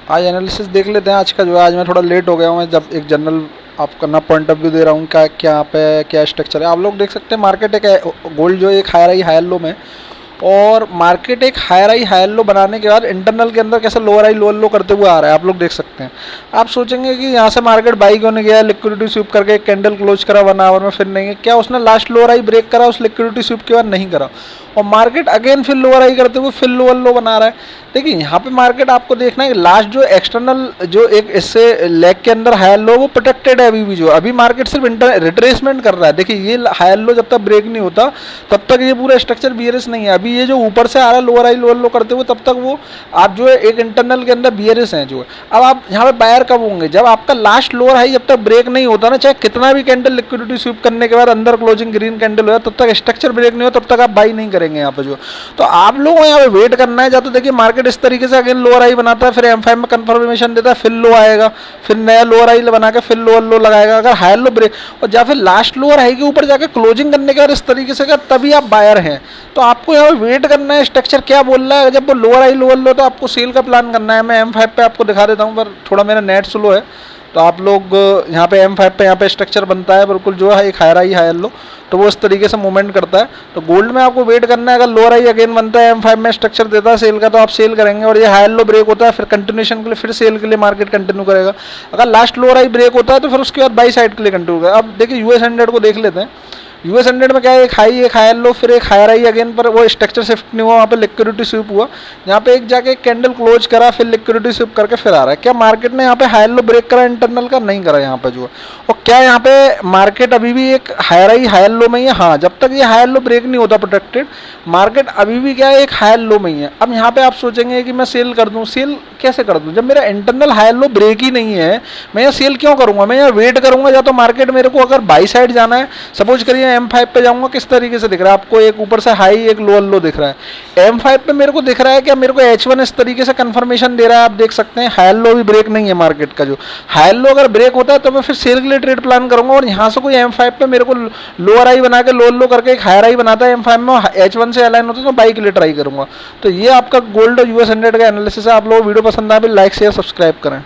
आज एनालिसिस देख लेते हैं आज का जो है। आज मैं थोड़ा लेट हो गया हूँ, मैं जब एक जनरल आपका ना पॉइंट ऑफ व्यू दे रहा हूँ क्या क्या यहाँ पे क्या स्ट्रक्चर है। आप लोग देख सकते हैं मार्केट एक गोल्ड जो एक हायर हाई हायर लो में, और मार्केट एक हायर हाई हायर लो बनाने के बाद इंटरनल के अंदर कैसे लोअर हाई लोअर लो करते हुए आ रहा है, आप लोग देख सकते हैं। आप सोचेंगे कि यहाँ से मार्केट बाई क्यों नहीं गया, लिक्विडिटी स्वीप करके एक कैंडल क्लोज करा 1 आवर में, फिर नहीं है क्या उसने लास्ट लोअर हाई ब्रेक करा उस लिक्विडिटी स्वीप के बाद, नहीं करा, और मार्केट अगेन फिर लोअर हाई करते हुए फिर लोअर लो बना रहा है। देखिए यहाँ पे मार्केट आपको देखना है लास्ट जो एक्सटर्नल जो एक इससे लेग के अंदर हायर लो वो प्रोटेक्टेड है अभी भी, जो अभी मार्केट सिर्फ रिट्रेसमेंट कर रहा है। देखिए ये हायर लो जब तक ब्रेक नहीं होता तब तक ये पूरा स्ट्रक्चर बियरिश नहीं है। अभी ये जो ऊपर से आ रहा है लोअर हाई लोअर लो करते हुए, तब तक वो आप जो है एक इंटरनल के अंदर बियरिश है जो है। अब आप यहाँ पे बायर कब होंगे, जब आपका लास्ट लोअर हाई जब तक ब्रेक नहीं होता ना, चाहे कितना भी कैंडल लिक्विडिटी स्वीप करने के बाद अंदर क्लोजिंग ग्रीन कैंडल हो, तब तक स्ट्रक्चर ब्रेक नहीं हो, तब तक आप बाई नहीं करेंगे यहाँ पे जो। तो आप लोगों को यहाँ पे वेट करना है। या तो देखिए मार्केट इस तरीके से अगेन लोअर हाई बनाता है, फिर M5 में कंफर्मेशन देता है, फिर लो आएगा, फिर नया लोअर हाई बना के फिर लोअर लो लगाएगा अगर हायर लो ब्रेक, और या फिर लास्ट लोअर हाई के ऊपर जाकर क्लोजिंग करने के बाद इस तरीके से तभी आप बायर हैं। तो आपको यहाँ पे वेट करना है स्ट्रक्चर क्या बोल रहा है। जब वो लोअर हाई लोअर लो तो आपको सेल का प्लान करना है। मैं M5 पे आपको दिखा देता हूँ, पर थोड़ा मेरा नेट स्लो है, तो आप लोग यहाँ पे M5 पे यहाँ पे स्ट्रक्चर बनता है बिल्कुल जो है एक हायर हाई हायर लो, तो वो इस तरीके से मूवमेंट करता है। तो गोल्ड में आपको वेट करना है, अगर लोअर हाई अगेन बनता है M5 में स्ट्रक्चर देता है सेल का, तो आप सेल करेंगे, और ये हायर लो ब्रेक होता है फिर कंटिन्यूशन के लिए फिर सेल के लिए मार्केट कंटिन्यू करेगा। अगर लास्ट लोअर हाई ब्रेक होता है तो फिर उसके बाद बाई साइड के लिए कंटिन्यू करेगा। अब देखिए US100 को देख लेते हैं। US100 में क्या है, एक हाई एक हायर लो फिर एक हायर हाई अगेन, पर वो स्ट्रक्चर शिफ्ट नहीं हुआ, वहाँ पे लिक्विडिटी स्वीप हुआ। यहाँ पे एक जाके एक कैंडल क्लोज करा फिर लिक्विडिटी स्वीप करके फिर आ रहा है। क्या मार्केट ने यहाँ पे हायर लो ब्रेक करा इंटरनल का, नहीं करा यहाँ पे जो। और क्या यहाँ पे मार्केट अभी भी एक हायर हाई हायर लो में ही है। हाँ, जब तक ये हायर लो ब्रेक नहीं होता प्रोटेक्टेड, मार्केट अभी भी क्या है एक हायर लो में ही है। अब यहाँ पे आप सोचेंगे कि मैं सेल कर दूँ, सेल कैसे कर दूँ जब मेरा इंटरनल हायर लो ब्रेक ही नहीं है। मैं यहाँ सेल क्यों करूँगा, मैं यहाँ वेट करूँगा। या तो मार्केट मेरे को अगर बाई साइड जाना है, सपोज करिए M5 पे जाऊँगा, किस तरीके से दिख रहा है आपको, एक ऊपर से हाई एक लोअर लो दिख रहा है। M5 पे मेरे को दिख रहा है क्या, मेरे को H1 इस तरीके से कंफर्मेशन दे रहा है, आप देख सकते हैं हायर लो भी ब्रेक नहीं है मार्केट का। जो हायर लो अगर ब्रेक होता है तो मैं फिर सेल के लिए ट्रेड प्लान करूँगा, और यहाँ से कोई M5 पे मेरे को लोअर हाई बना के लोअर लो करके एक हायर हाई बनाता है M5 में, H1 से अलाइन होता है तो बाई के लिए ट्राई करूँगा। तो ये आपका गोल्ड और US100 का एनालिसिस है। आप लोग वीडियो पसंद आए लाइक शेयर सब्सक्राइब करें।